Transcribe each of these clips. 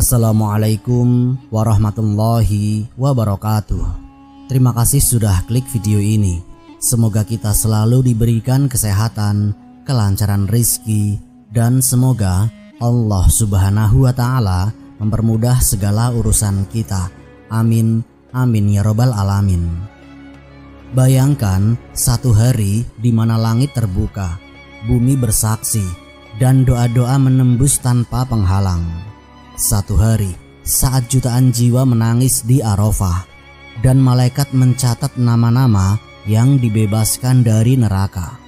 Assalamualaikum warahmatullahi wabarakatuh. Terima kasih sudah klik video ini. Semoga kita selalu diberikan kesehatan, kelancaran rizki, dan semoga Allah Subhanahu wa Ta'ala mempermudah segala urusan kita. Amin, amin ya robbal alamin. Bayangkan satu hari di mana langit terbuka, bumi bersaksi, dan doa-doa menembus tanpa penghalang. Satu hari saat jutaan jiwa menangis di Arafah dan malaikat mencatat nama-nama yang dibebaskan dari neraka.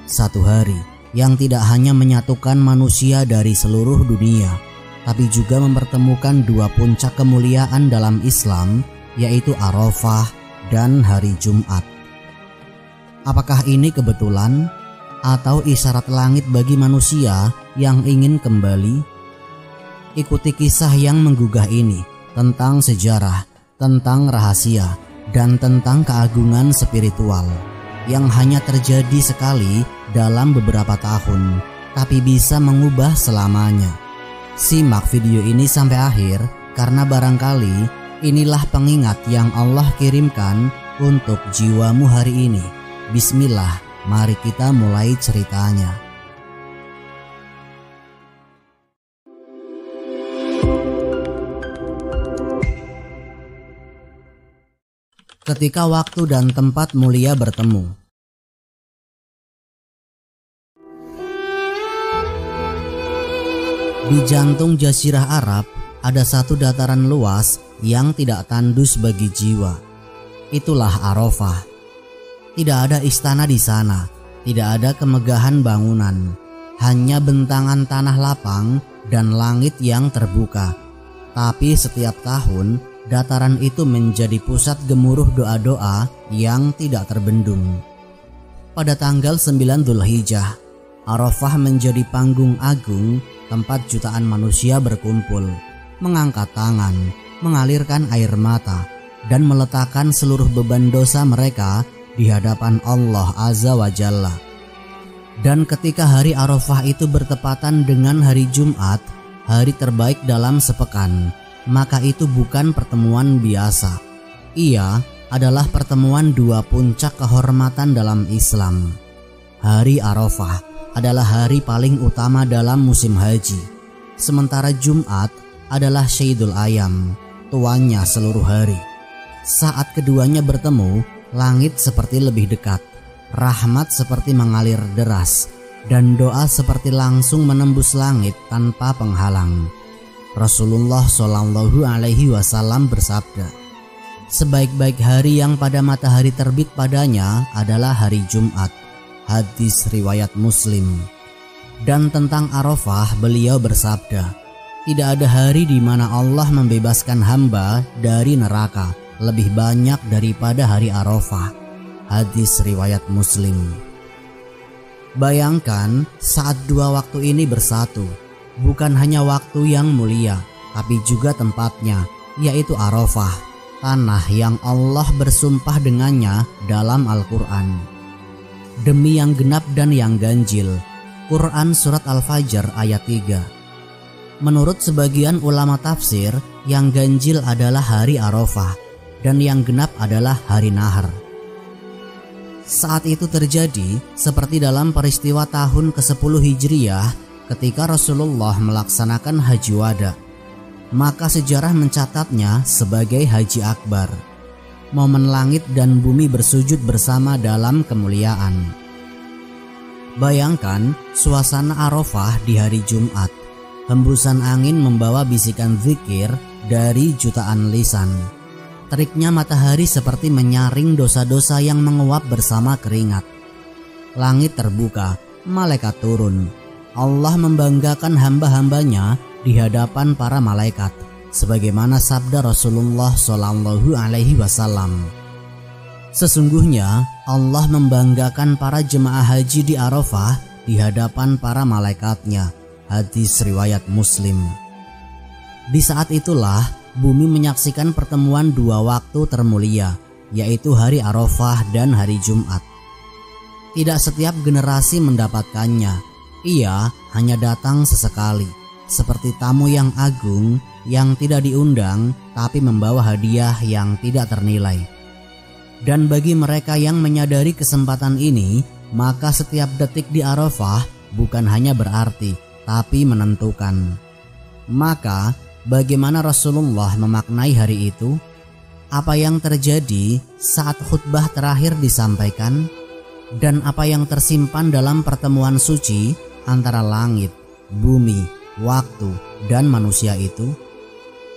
Satu hari yang tidak hanya menyatukan manusia dari seluruh dunia, tapi juga mempertemukan dua puncak kemuliaan dalam Islam, yaitu Arafah dan hari Jumat. Apakah ini kebetulan atau isyarat langit bagi manusia yang ingin kembali? Ikuti kisah yang menggugah ini tentang sejarah, tentang rahasia, dan tentang keagungan spiritual yang hanya terjadi sekali dalam beberapa tahun, tapi bisa mengubah selamanya. Simak video ini sampai akhir karena barangkali inilah pengingat yang Allah kirimkan untuk jiwamu hari ini. Bismillah, mari kita mulai ceritanya. Ketika waktu dan tempat mulia bertemu. Di jantung Jazirah Arab ada satu dataran luas yang tidak tandus bagi jiwa. Itulah Arafah. Tidak ada istana di sana, tidak ada kemegahan bangunan, hanya bentangan tanah lapang dan langit yang terbuka. Tapi setiap tahun dataran itu menjadi pusat gemuruh doa-doa yang tidak terbendung. Pada tanggal 9 Dzulhijjah, Arafah menjadi panggung agung tempat jutaan manusia berkumpul, mengangkat tangan, mengalirkan air mata, dan meletakkan seluruh beban dosa mereka di hadapan Allah Azza wa Jalla. Dan ketika hari Arafah itu bertepatan dengan hari Jumat, hari terbaik dalam sepekan, maka itu bukan pertemuan biasa. Ia adalah pertemuan dua puncak kehormatan dalam Islam. Hari Arafah adalah hari paling utama dalam musim haji, sementara Jumat adalah Syaidul Ayam, tuannya seluruh hari. Saat keduanya bertemu, langit seperti lebih dekat, rahmat seperti mengalir deras, dan doa seperti langsung menembus langit tanpa penghalang. Rasulullah Shallallahu Alaihi Wasallam bersabda, sebaik-baik hari yang pada matahari terbit padanya adalah hari Jumat. Hadis riwayat Muslim. Dan tentang Arafah beliau bersabda, tidak ada hari di mana Allah membebaskan hamba dari neraka lebih banyak daripada hari Arafah. Hadis riwayat Muslim. Bayangkan saat dua waktu ini bersatu, bukan hanya waktu yang mulia, tapi juga tempatnya, yaitu Arafah, tanah yang Allah bersumpah dengannya dalam Al-Quran. Demi yang genap dan yang ganjil. Quran Surat Al-Fajr ayat 3. Menurut sebagian ulama tafsir, yang ganjil adalah hari Arafah dan yang genap adalah hari Nahar. Saat itu terjadi seperti dalam peristiwa tahun ke-10 Hijriyah ketika Rasulullah melaksanakan Haji Wada. Maka sejarah mencatatnya sebagai Haji Akbar. Momen langit dan bumi bersujud bersama dalam kemuliaan. Bayangkan suasana Arafah di hari Jumat. Hembusan angin membawa bisikan zikir dari jutaan lisan. Teriknya matahari seperti menyaring dosa-dosa yang menguap bersama keringat. Langit terbuka, malaikat turun. Allah membanggakan hamba-hambanya di hadapan para malaikat, sebagaimana sabda Rasulullah Shallallahu Alaihi Wasallam. Sesungguhnya Allah membanggakan para jemaah haji di Arafah di hadapan para malaikatnya. Hadis riwayat Muslim. Di saat itulah bumi menyaksikan pertemuan dua waktu termulia, yaitu hari Arafah dan hari Jumat. Tidak setiap generasi mendapatkannya. Ia hanya datang sesekali. seperti tamu yang agung yang tidak diundang tapi membawa hadiah yang tidak ternilai. Dan bagi mereka yang menyadari kesempatan ini, maka setiap detik di Arafah bukan hanya berarti tapi menentukan. Maka bagaimana Rasulullah memaknai hari itu? Apa yang terjadi saat khutbah terakhir disampaikan? Dan apa yang tersimpan dalam pertemuan suci antara langit, bumi, waktu, dan manusia itu?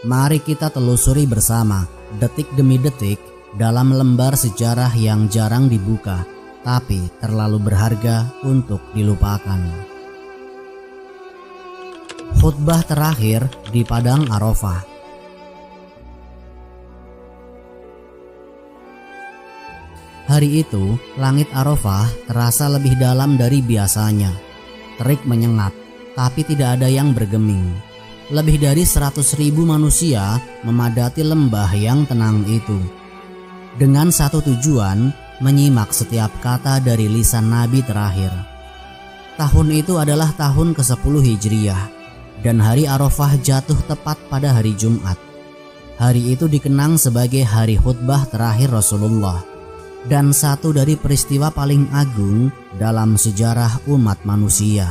Mari kita telusuri bersama detik demi detik dalam lembar sejarah yang jarang dibuka tapi terlalu berharga untuk dilupakan. Khutbah terakhir di Padang Arafah. Hari itu, langit Arafah terasa lebih dalam dari biasanya. Terik menyengat, tapi tidak ada yang bergeming. Lebih dari 100.000 manusia memadati lembah yang tenang itu, dengan satu tujuan, menyimak setiap kata dari lisan Nabi terakhir. Tahun itu adalah tahun ke-10 Hijriah, dan hari Arafah jatuh tepat pada hari Jumat. Hari itu dikenang sebagai hari khutbah terakhir Rasulullah, dan satu dari peristiwa paling agung dalam sejarah umat manusia.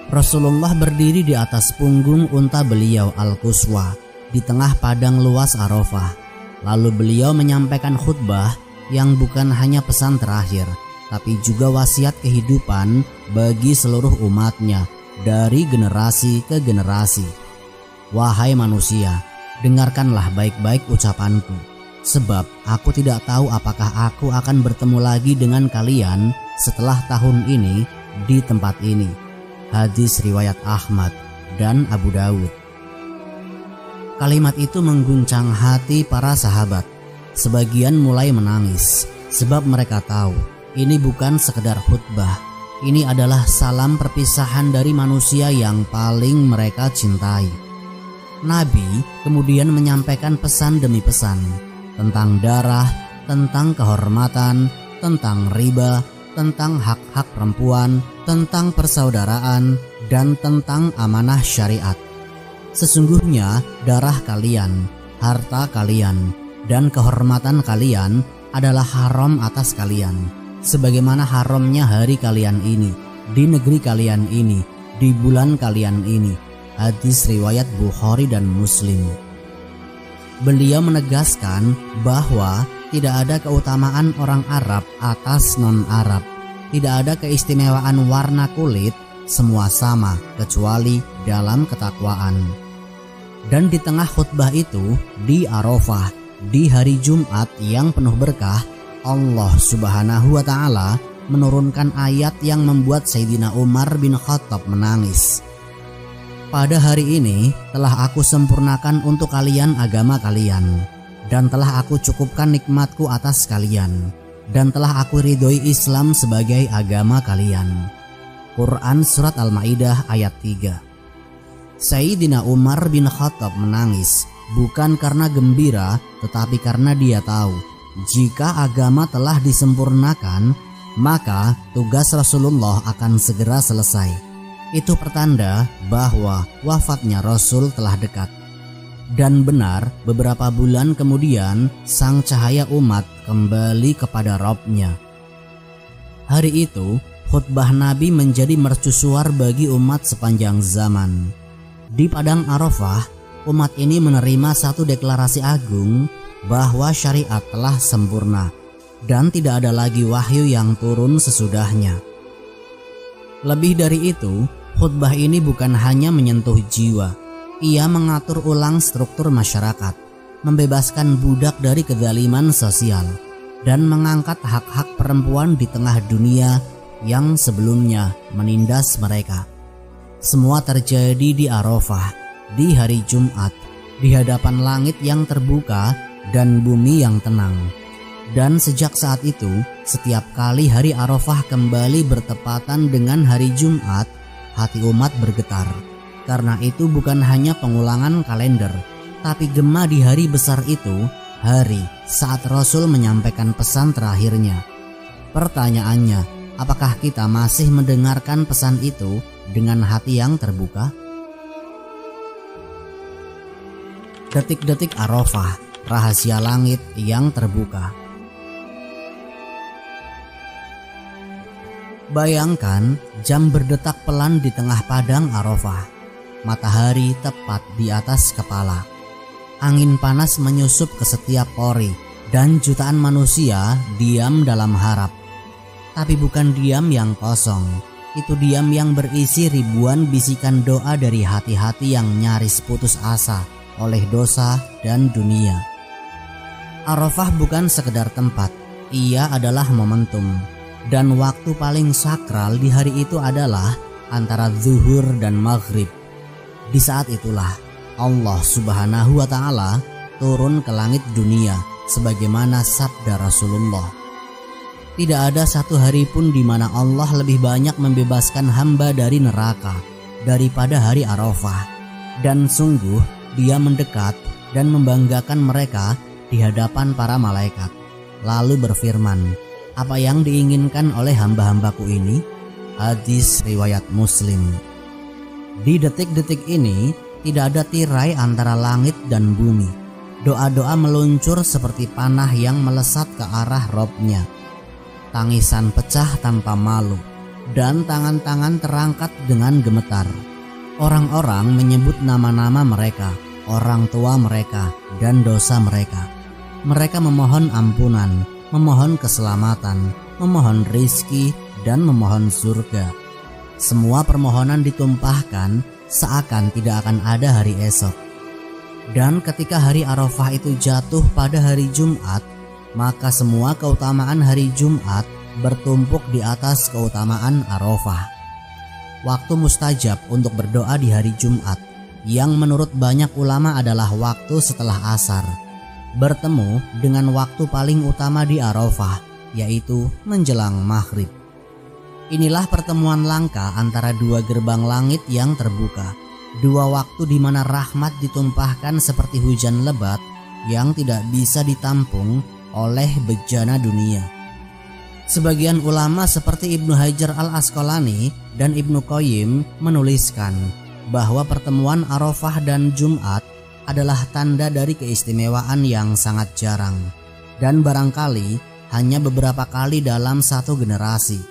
Rasulullah berdiri di atas punggung unta beliau Al-Quswa di tengah padang luas Arafah. Lalu beliau menyampaikan khutbah yang bukan hanya pesan terakhir, tapi juga wasiat kehidupan bagi seluruh umatnya dari generasi ke generasi. Wahai manusia, dengarkanlah baik-baik ucapanku, sebab aku tidak tahu apakah aku akan bertemu lagi dengan kalian setelah tahun ini di tempat ini. Hadis riwayat Ahmad dan Abu Dawud. Kalimat itu mengguncang hati para sahabat. Sebagian mulai menangis sebab mereka tahu ini bukan sekedar khutbah. Ini adalah salam perpisahan dari manusia yang paling mereka cintai. Nabi kemudian menyampaikan pesan demi pesan tentang darah, tentang kehormatan, tentang riba, tentang hak-hak perempuan, tentang persaudaraan, dan tentang amanah syariat. Sesungguhnya darah kalian, harta kalian, dan kehormatan kalian adalah haram atas kalian, sebagaimana haramnya hari kalian ini, di negeri kalian ini, di bulan kalian ini. Hadis riwayat Bukhari dan Muslim. Beliau menegaskan bahwa tidak ada keutamaan orang Arab atas non-Arab, tidak ada keistimewaan warna kulit, semua sama kecuali dalam ketakwaan. Dan di tengah khutbah itu, di Arafah, di hari Jumat yang penuh berkah, Allah Subhanahu wa Ta'ala menurunkan ayat yang membuat Sayyidina Umar bin Khattab menangis. Pada hari ini telah aku sempurnakan untuk kalian agama kalian, dan telah aku cukupkan nikmatku atas kalian, dan telah aku ridhoi Islam sebagai agama kalian. Quran Surat Al-Ma'idah ayat 3. Sayyidina Umar bin Khattab menangis bukan karena gembira, tetapi karena dia tahu jika agama telah disempurnakan, maka tugas Rasulullah akan segera selesai. Itu pertanda bahwa wafatnya Rasul telah dekat. Dan benar, beberapa bulan kemudian sang cahaya umat kembali kepada Rabb-Nya. Hari itu, khutbah Nabi menjadi mercusuar bagi umat sepanjang zaman. Di Padang Arafah, umat ini menerima satu deklarasi agung bahwa syariat telah sempurna dan tidak ada lagi wahyu yang turun sesudahnya. Lebih dari itu, khutbah ini bukan hanya menyentuh jiwa. Ia mengatur ulang struktur masyarakat, membebaskan budak dari kezaliman sosial, dan mengangkat hak-hak perempuan di tengah dunia yang sebelumnya menindas mereka. Semua terjadi di Arafah, di hari Jumat, di hadapan langit yang terbuka dan bumi yang tenang. Dan sejak saat itu, setiap kali hari Arafah kembali bertepatan dengan hari Jumat, hati umat bergetar. Karena itu bukan hanya pengulangan kalender, tapi gema di hari besar itu, hari saat Rasul menyampaikan pesan terakhirnya. Pertanyaannya, apakah kita masih mendengarkan pesan itu dengan hati yang terbuka? Detik-detik Arafah, rahasia langit yang terbuka. Bayangkan jam berdetak pelan di tengah padang Arafah. Matahari tepat di atas kepala. Angin panas menyusup ke setiap pori dan jutaan manusia diam dalam harap. Tapi bukan diam yang kosong. Itu diam yang berisi ribuan bisikan doa dari hati-hati yang nyaris putus asa oleh dosa dan dunia. Arafah bukan sekedar tempat, ia adalah momentum. Dan waktu paling sakral di hari itu adalah antara zuhur dan maghrib. Di saat itulah Allah Subhanahu wa Ta'ala turun ke langit dunia sebagaimana sabda Rasulullah. Tidak ada satu hari pun di mana Allah lebih banyak membebaskan hamba dari neraka daripada hari Arafah. Dan sungguh Dia mendekat dan membanggakan mereka di hadapan para malaikat. Lalu berfirman, apa yang diinginkan oleh hamba-hambaku ini? Hadis riwayat Muslim. Di detik-detik ini tidak ada tirai antara langit dan bumi. Doa-doa meluncur seperti panah yang melesat ke arah Robnya. Tangisan pecah tanpa malu dan tangan-tangan terangkat dengan gemetar. Orang-orang menyebut nama-nama mereka, orang tua mereka, dan dosa mereka. Mereka memohon ampunan, memohon keselamatan, memohon rizki, dan memohon surga. Semua permohonan ditumpahkan seakan tidak akan ada hari esok. Dan ketika hari Arafah itu jatuh pada hari Jumat, maka semua keutamaan hari Jumat bertumpuk di atas keutamaan Arafah. Waktu mustajab untuk berdoa di hari Jumat, yang menurut banyak ulama adalah waktu setelah asar, bertemu dengan waktu paling utama di Arafah, yaitu menjelang maghrib. Inilah pertemuan langka antara dua gerbang langit yang terbuka, dua waktu di mana rahmat ditumpahkan seperti hujan lebat yang tidak bisa ditampung oleh bejana dunia. Sebagian ulama seperti Ibnu Hajar al-Asqalani dan Ibnu Qayyim menuliskan bahwa pertemuan Arafah dan Jumat adalah tanda dari keistimewaan yang sangat jarang dan barangkali hanya beberapa kali dalam satu generasi.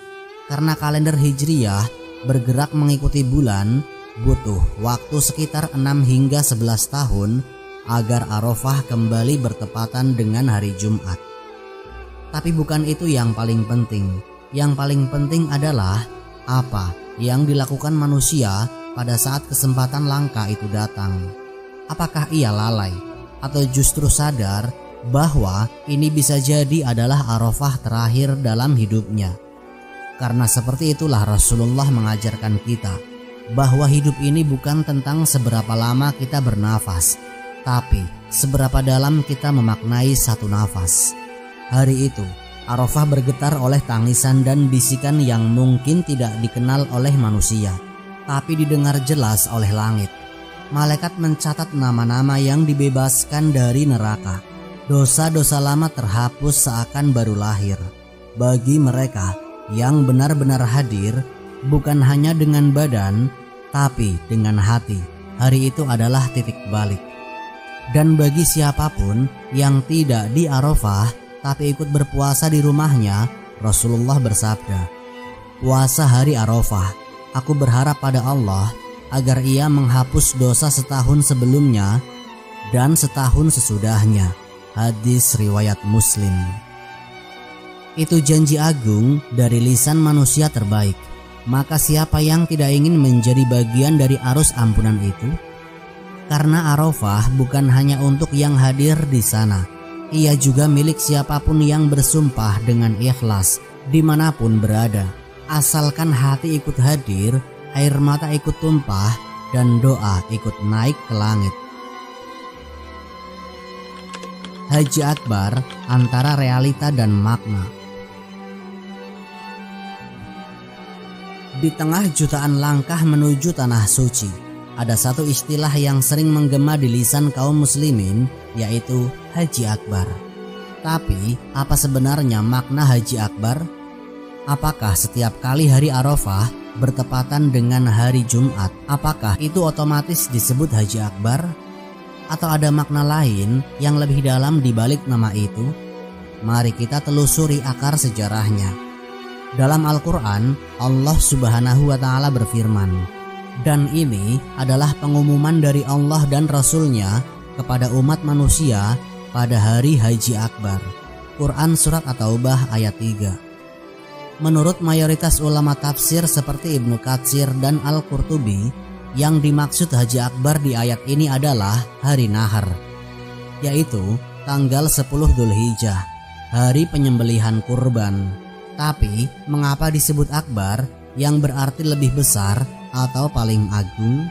Karena kalender Hijriyah bergerak mengikuti bulan, butuh waktu sekitar 6 hingga 11 tahun agar Arafah kembali bertepatan dengan hari Jumat. Tapi bukan itu yang paling penting. Yang paling penting adalah apa yang dilakukan manusia pada saat kesempatan langka itu datang. Apakah ia lalai atau justru sadar bahwa ini bisa jadi adalah Arafah terakhir dalam hidupnya? Karena seperti itulah Rasulullah mengajarkan kita bahwa hidup ini bukan tentang seberapa lama kita bernafas, tapi seberapa dalam kita memaknai satu nafas. Hari itu Arafah bergetar oleh tangisan dan bisikan yang mungkin tidak dikenal oleh manusia, tapi didengar jelas oleh langit. Malaikat mencatat nama-nama yang dibebaskan dari neraka. Dosa-dosa lama terhapus seakan baru lahir. Bagi mereka yang benar-benar hadir, bukan hanya dengan badan, tapi dengan hati, hari itu adalah titik balik. Dan bagi siapapun yang tidak di Arafah tapi ikut berpuasa di rumahnya, Rasulullah bersabda, puasa hari Arafah, aku berharap pada Allah agar ia menghapus dosa setahun sebelumnya dan setahun sesudahnya. Hadis riwayat Muslim. Itu janji agung dari lisan manusia terbaik. Maka siapa yang tidak ingin menjadi bagian dari arus ampunan itu? Karena Arafah bukan hanya untuk yang hadir di sana, ia juga milik siapapun yang bersumpah dengan ikhlas dimanapun berada. Asalkan hati ikut hadir, air mata ikut tumpah, dan doa ikut naik ke langit. Haji Akbar antara realita dan makna. Di tengah jutaan langkah menuju tanah suci, ada satu istilah yang sering menggema di lisan kaum muslimin, yaitu Haji Akbar. Tapi apa sebenarnya makna Haji Akbar? Apakah setiap kali hari Arafah bertepatan dengan hari Jumat, apakah itu otomatis disebut Haji Akbar? Atau ada makna lain yang lebih dalam di balik nama itu? Mari kita telusuri akar sejarahnya. Dalam Al-Quran, Allah Subhanahu wa Ta'ala berfirman, dan ini adalah pengumuman dari Allah dan Rasul-Nya kepada umat manusia pada hari Haji Akbar. Quran Surat At-Taubah ayat 3. Menurut mayoritas ulama tafsir seperti Ibnu Katsir dan Al-Qurtubi, yang dimaksud Haji Akbar di ayat ini adalah hari Nahar, yaitu tanggal 10 Dzulhijjah, hari penyembelihan kurban. Tapi mengapa disebut Akbar yang berarti lebih besar atau paling agung?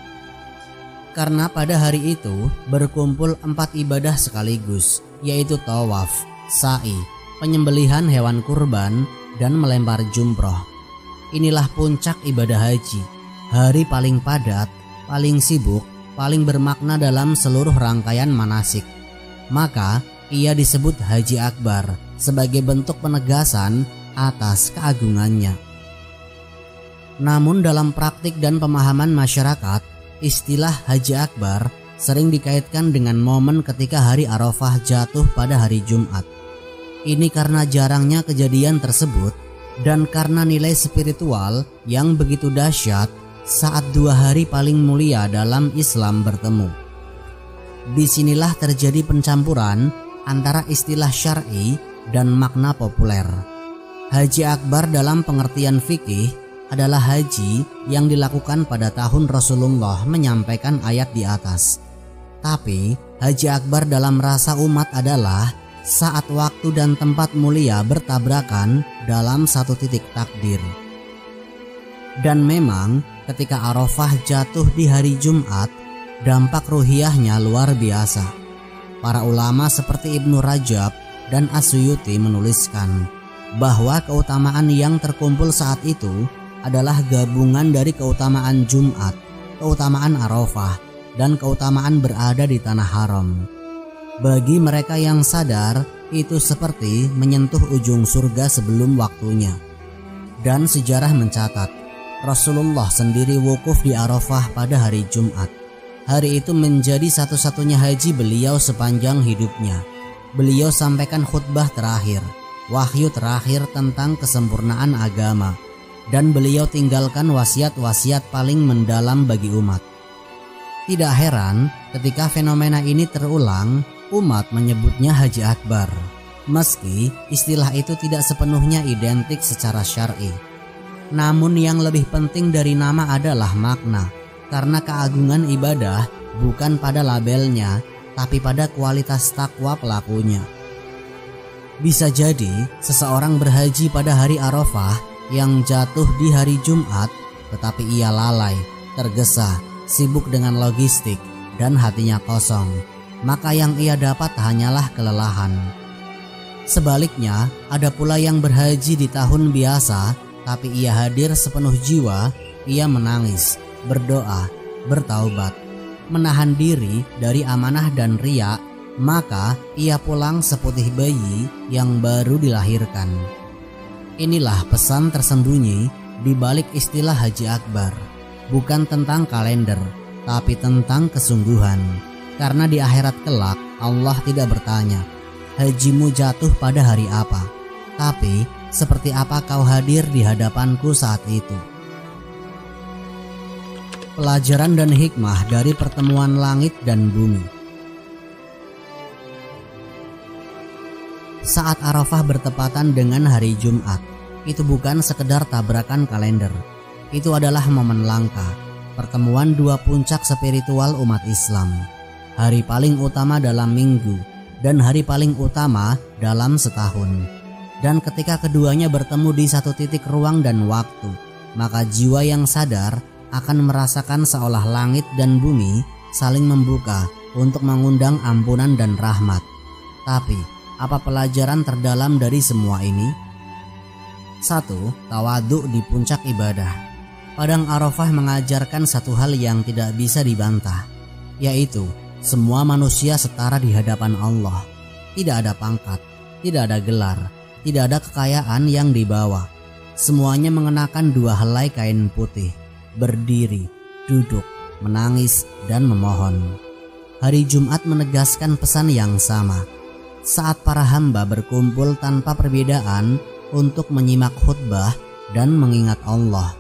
Karena pada hari itu berkumpul 4 ibadah sekaligus, yaitu tawaf, sa'i, penyembelihan hewan kurban, dan melempar jumroh. Inilah puncak ibadah haji, hari paling padat, paling sibuk, paling bermakna dalam seluruh rangkaian manasik. Maka ia disebut Haji Akbar sebagai bentuk penegasan atas keagungannya. Namun dalam praktik dan pemahaman masyarakat, istilah Haji Akbar sering dikaitkan dengan momen ketika hari Arafah jatuh pada hari Jumat. Ini karena jarangnya kejadian tersebut dan karena nilai spiritual yang begitu dahsyat saat 2 hari paling mulia dalam Islam bertemu. Disinilah terjadi pencampuran antara istilah syar'i dan makna populer. Haji Akbar dalam pengertian fikih adalah haji yang dilakukan pada tahun Rasulullah menyampaikan ayat di atas. Tapi Haji Akbar dalam rasa umat adalah saat waktu dan tempat mulia bertabrakan dalam satu titik takdir. Dan memang ketika Arafah jatuh di hari Jumat, dampak ruhiyahnya luar biasa. Para ulama seperti Ibnu Rajab dan As-Suyuti menuliskan bahwa keutamaan yang terkumpul saat itu adalah gabungan dari keutamaan Jumat, keutamaan Arafah, dan keutamaan berada di tanah haram. Bagi mereka yang sadar, itu seperti menyentuh ujung surga sebelum waktunya. Dan sejarah mencatat, Rasulullah sendiri wukuf di Arafah pada hari Jumat. Hari itu menjadi satu-satunya haji beliau sepanjang hidupnya. Beliau sampaikan khutbah terakhir, wahyu terakhir tentang kesempurnaan agama, dan beliau tinggalkan wasiat-wasiat paling mendalam bagi umat. Tidak heran ketika fenomena ini terulang, umat menyebutnya Haji Akbar, meski istilah itu tidak sepenuhnya identik secara syar'i. Namun yang lebih penting dari nama adalah makna, karena keagungan ibadah bukan pada labelnya, tapi pada kualitas takwa pelakunya. Bisa jadi seseorang berhaji pada hari Arafah yang jatuh di hari Jumat, tetapi ia lalai, tergesa, sibuk dengan logistik, dan hatinya kosong. Maka yang ia dapat hanyalah kelelahan. Sebaliknya, ada pula yang berhaji di tahun biasa, tapi ia hadir sepenuh jiwa, ia menangis, berdoa, bertaubat, menahan diri dari amanah dan riya, maka ia pulang seputih bayi yang baru dilahirkan. Inilah pesan tersembunyi di balik istilah Haji Akbar, bukan tentang kalender, tapi tentang kesungguhan. Karena di akhirat kelak Allah tidak bertanya, hajimu jatuh pada hari apa, tapi seperti apa kau hadir di hadapanku saat itu. Pelajaran dan hikmah dari pertemuan langit dan bumi. Saat Arafah bertepatan dengan hari Jumat, itu bukan sekedar tabrakan kalender. Itu adalah momen langka, pertemuan 2 puncak spiritual umat Islam. Hari paling utama dalam minggu dan hari paling utama dalam setahun. Dan ketika keduanya bertemu di satu titik ruang dan waktu, maka jiwa yang sadar akan merasakan seolah langit dan bumi saling membuka untuk mengundang ampunan dan rahmat. Tapi apa pelajaran terdalam dari semua ini? 1. Tawadhu di puncak ibadah. Padang Arafah mengajarkan satu hal yang tidak bisa dibantah, yaitu semua manusia setara di hadapan Allah. Tidak ada pangkat, tidak ada gelar, tidak ada kekayaan yang dibawa. Semuanya mengenakan 2 helai kain putih, berdiri, duduk, menangis, dan memohon. hari Jumat menegaskan pesan yang sama. Saat para hamba berkumpul tanpa perbedaan untuk menyimak khutbah dan mengingat Allah.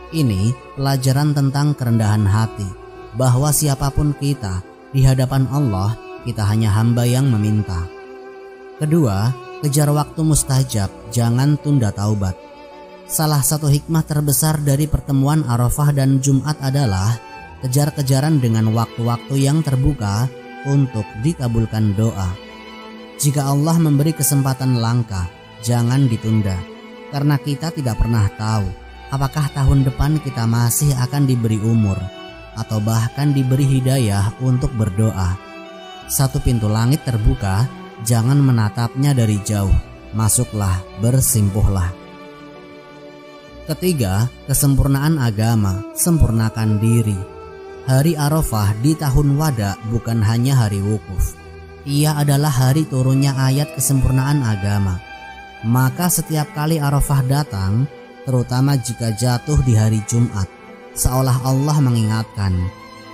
Ini pelajaran tentang kerendahan hati, bahwa siapapun kita di hadapan Allah, kita hanya hamba yang meminta. Kedua, kejar waktu mustajab, jangan tunda taubat. Salah satu hikmah terbesar dari pertemuan Arafah dan Jumat adalah kejar-kejaran dengan waktu-waktu yang terbuka untuk dikabulkan doa. Jika Allah memberi kesempatan langka, jangan ditunda, karena kita tidak pernah tahu apakah tahun depan kita masih akan diberi umur atau bahkan diberi hidayah untuk berdoa. Satu pintu langit terbuka, jangan menatapnya dari jauh, masuklah, bersimpuhlah. Ketiga, kesempurnaan agama, sempurnakan diri. Hari Arafah di tahun Wada bukan hanya hari wukuf. Ia adalah hari turunnya ayat kesempurnaan agama. Maka setiap kali Arafah datang, terutama jika jatuh di hari Jumat, seolah Allah mengingatkan,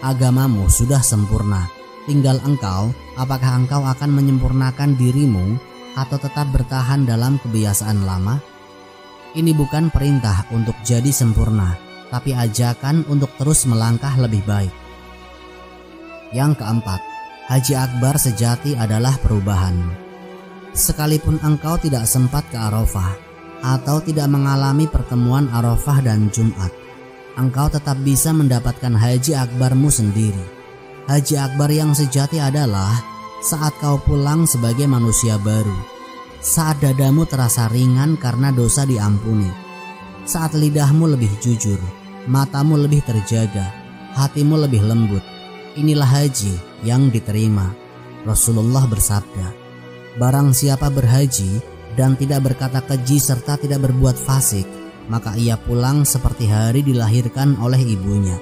agamamu sudah sempurna. Tinggal engkau, apakah engkau akan menyempurnakan dirimu atau tetap bertahan dalam kebiasaan lama? Ini bukan perintah untuk jadi sempurna, tapi ajakan untuk terus melangkah lebih baik. Yang keempat, haji akbar sejati adalah perubahan. Sekalipun engkau tidak sempat ke Arafah atau tidak mengalami pertemuan Arafah dan Jumat, engkau tetap bisa mendapatkan haji akbarmu sendiri. Haji akbar yang sejati adalah saat kau pulang sebagai manusia baru, saat dadamu terasa ringan karena dosa diampuni, saat lidahmu lebih jujur, matamu lebih terjaga, hatimu lebih lembut. Inilah haji yang diterima. Rasulullah bersabda, barang siapa berhaji dan tidak berkata keji serta tidak berbuat fasik, maka ia pulang seperti hari dilahirkan oleh ibunya.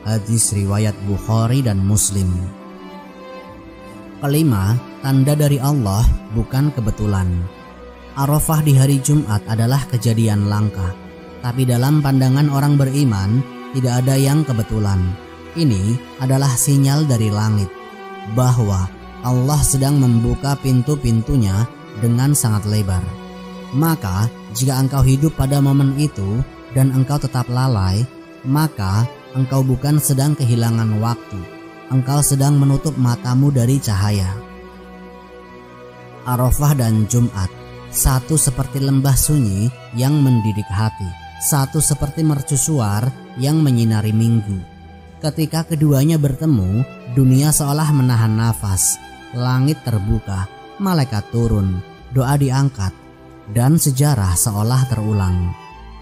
Hadis riwayat Bukhari dan Muslim. Kelima, tanda dari Allah bukan kebetulan. Arafah di hari Jumat adalah kejadian langka, tapi dalam pandangan orang beriman tidak ada yang kebetulan. Ini adalah sinyal dari langit bahwa Allah sedang membuka pintu-pintunya dengan sangat lebar. Maka jika engkau hidup pada momen itu dan engkau tetap lalai, maka engkau bukan sedang kehilangan waktu, engkau sedang menutup matamu dari cahaya. Arafah dan Jumat, satu seperti lembah sunyi yang mendidik hati, satu seperti mercusuar yang menyinari minggu. Ketika keduanya bertemu, dunia seolah menahan nafas, langit terbuka, malaikat turun, doa diangkat, dan sejarah seolah terulang.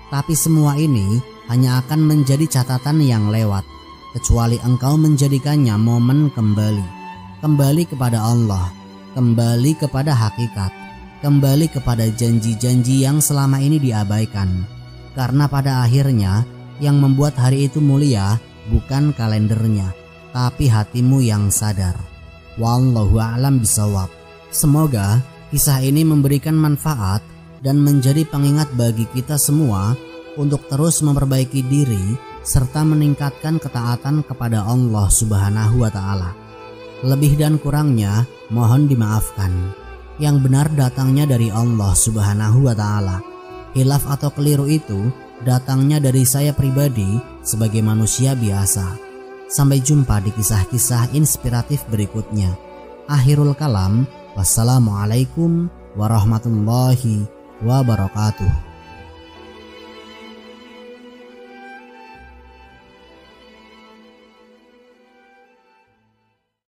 Tapi semua ini hanya akan menjadi catatan yang lewat, kecuali engkau menjadikannya momen kembali kepada Allah, kembali kepada hakikat, kembali kepada janji-janji yang selama ini diabaikan. Karena pada akhirnya yang membuat hari itu mulia bukan kalendernya, tapi hatimu yang sadar. Wallahu a'lam bishawab. Semoga kisah ini memberikan manfaat dan menjadi pengingat bagi kita semua untuk terus memperbaiki diri serta meningkatkan ketaatan kepada Allah Subhanahu wa Ta'ala. Lebih dan kurangnya mohon dimaafkan. Yang benar datangnya dari Allah Subhanahu wa Ta'ala. Hilaf atau keliru itu datangnya dari saya pribadi sebagai manusia biasa. Sampai jumpa di kisah-kisah inspiratif berikutnya. Akhirul kalam, wassalamualaikum warahmatullahi wabarakatuh.